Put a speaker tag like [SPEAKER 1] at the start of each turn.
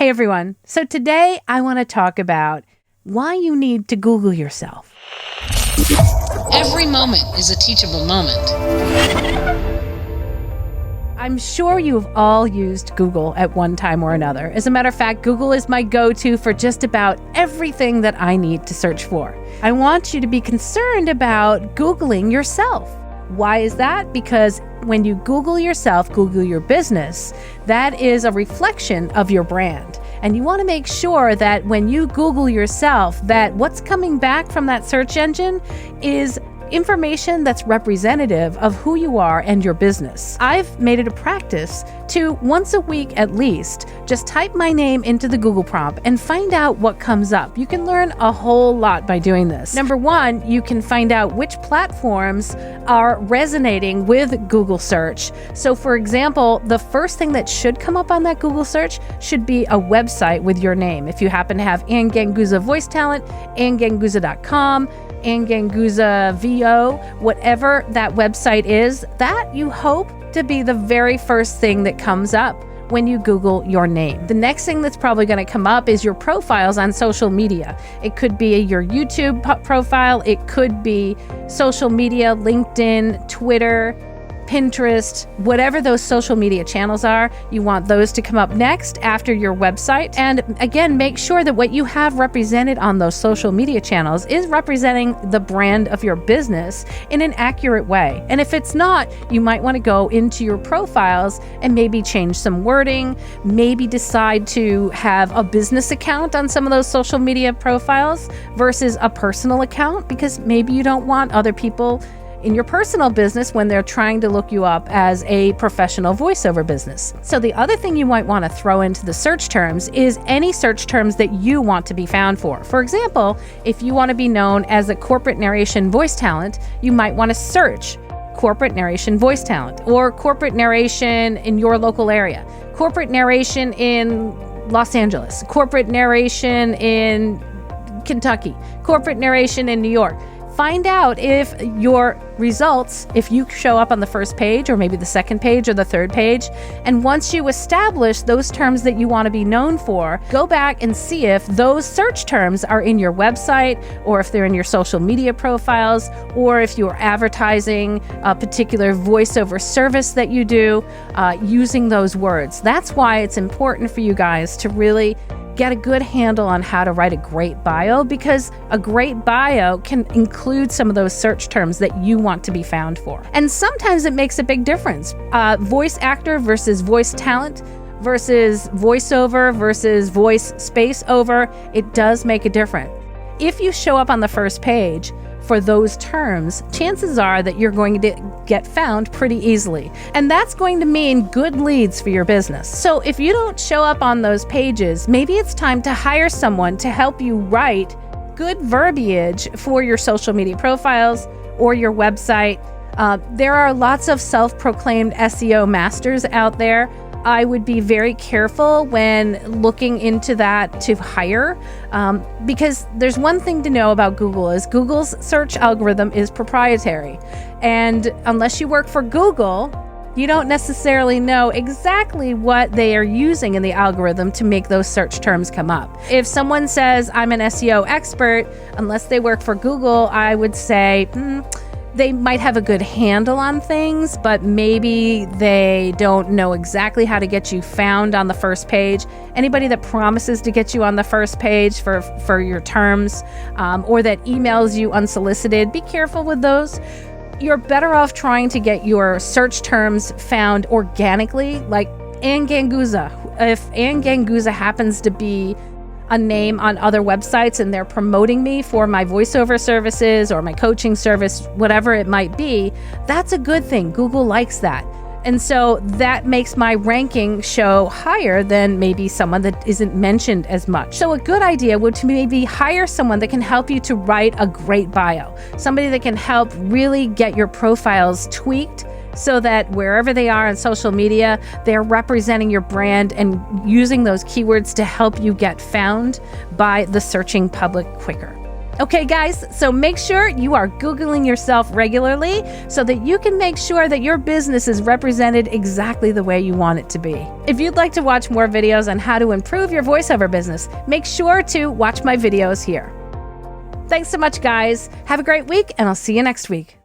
[SPEAKER 1] Hey everyone. So today I want to talk about why you need to Google yourself.
[SPEAKER 2] Every moment is a teachable moment.
[SPEAKER 1] I'm sure you've all used Google at one time or another. As a matter of fact, Google is my go-to for just about everything that I need to search for. I want you to be concerned about Googling yourself. Why is that? Because when you Google yourself, Google your business, that is a reflection of your brand. And you want to make sure that when you Google yourself, that what's coming back from that search engine is information that's representative of who you are and your business. I've made it a practice to once a week at least, just type my name into the Google prompt and find out what comes up. You can learn a whole lot by doing this. Number one, you can find out which platforms are resonating with Google search. So for example, the first thing that should come up on that Google search should be a website with your name. If you happen to have Ann Ganguza Voice Talent, AnnGanguza.com, Ann Ganguza VO, whatever that website is, that you hope to be the very first thing that comes up when you Google your name. The next thing that's probably going to come up is your profiles on social media. It could be your YouTube profile, it could be social media, LinkedIn, Twitter, Pinterest, whatever those social media channels are, you want those to come up next after your website. And again, make sure that what you have represented on those social media channels is representing the brand of your business in an accurate way. And if it's not, you might want to go into your profiles and maybe change some wording, maybe decide to have a business account on some of those social media profiles versus a personal account, because maybe you don't want other people in your personal business when they're trying to look you up as a professional voiceover business. So the other thing you might want to throw into the search terms is any search terms that you want to be found for. For example, if you want to be known as a corporate narration voice talent, you might want to search corporate narration voice talent or corporate narration in your local area, corporate narration in Los Angeles, corporate narration in Kentucky, corporate narration in New York. Find out if your results, if you show up on the first page or maybe the second page or the third page. And once you establish those terms that you want to be known for, go back and see if those search terms are in your website or if they're in your social media profiles or if you're advertising a particular voiceover service that you do using those words. That's why it's important for you guys to really get a good handle on how to write a great bio, because a great bio can include some of those search terms that you want to be found for. And sometimes it makes a big difference. Voice actor versus voice talent versus voiceover versus voice space over, it does make a difference. If you show up on the first page for those terms, chances are that you're going to get found pretty easily. And that's going to mean good leads for your business. So if you don't show up on those pages, maybe it's time to hire someone to help you write good verbiage for your social media profiles or your website. There are lots of self-proclaimed SEO masters out there. I would be very careful when looking into that to hire, because there's one thing to know about Google is Google's search algorithm is proprietary. And unless you work for Google, you don't necessarily know exactly what they are using in the algorithm to make those search terms come up. If someone says, I'm an SEO expert, unless they work for Google, I would say, they might have a good handle on things, but maybe they don't know exactly how to get you found on the first page. Anybody that promises to get you on the first page for your terms, or that emails you unsolicited, be careful with those. You're better off trying to get your search terms found organically, like Ann Ganguza. If Ann Ganguza happens to be a name on other websites and they're promoting me for my voiceover services or my coaching service, whatever it might be, that's a good thing. Google likes that. And so that makes my ranking show higher than maybe someone that isn't mentioned as much. So a good idea would to maybe hire someone that can help you to write a great bio, somebody that can help really get your profiles tweaked so that wherever they are on social media, they're representing your brand and using those keywords to help you get found by the searching public quicker. Okay, guys, so make sure you are Googling yourself regularly so that you can make sure that your business is represented exactly the way you want it to be. If you'd like to watch more videos on how to improve your voiceover business, make sure to watch my videos here. Thanks so much, guys. Have a great week, and I'll see you next week.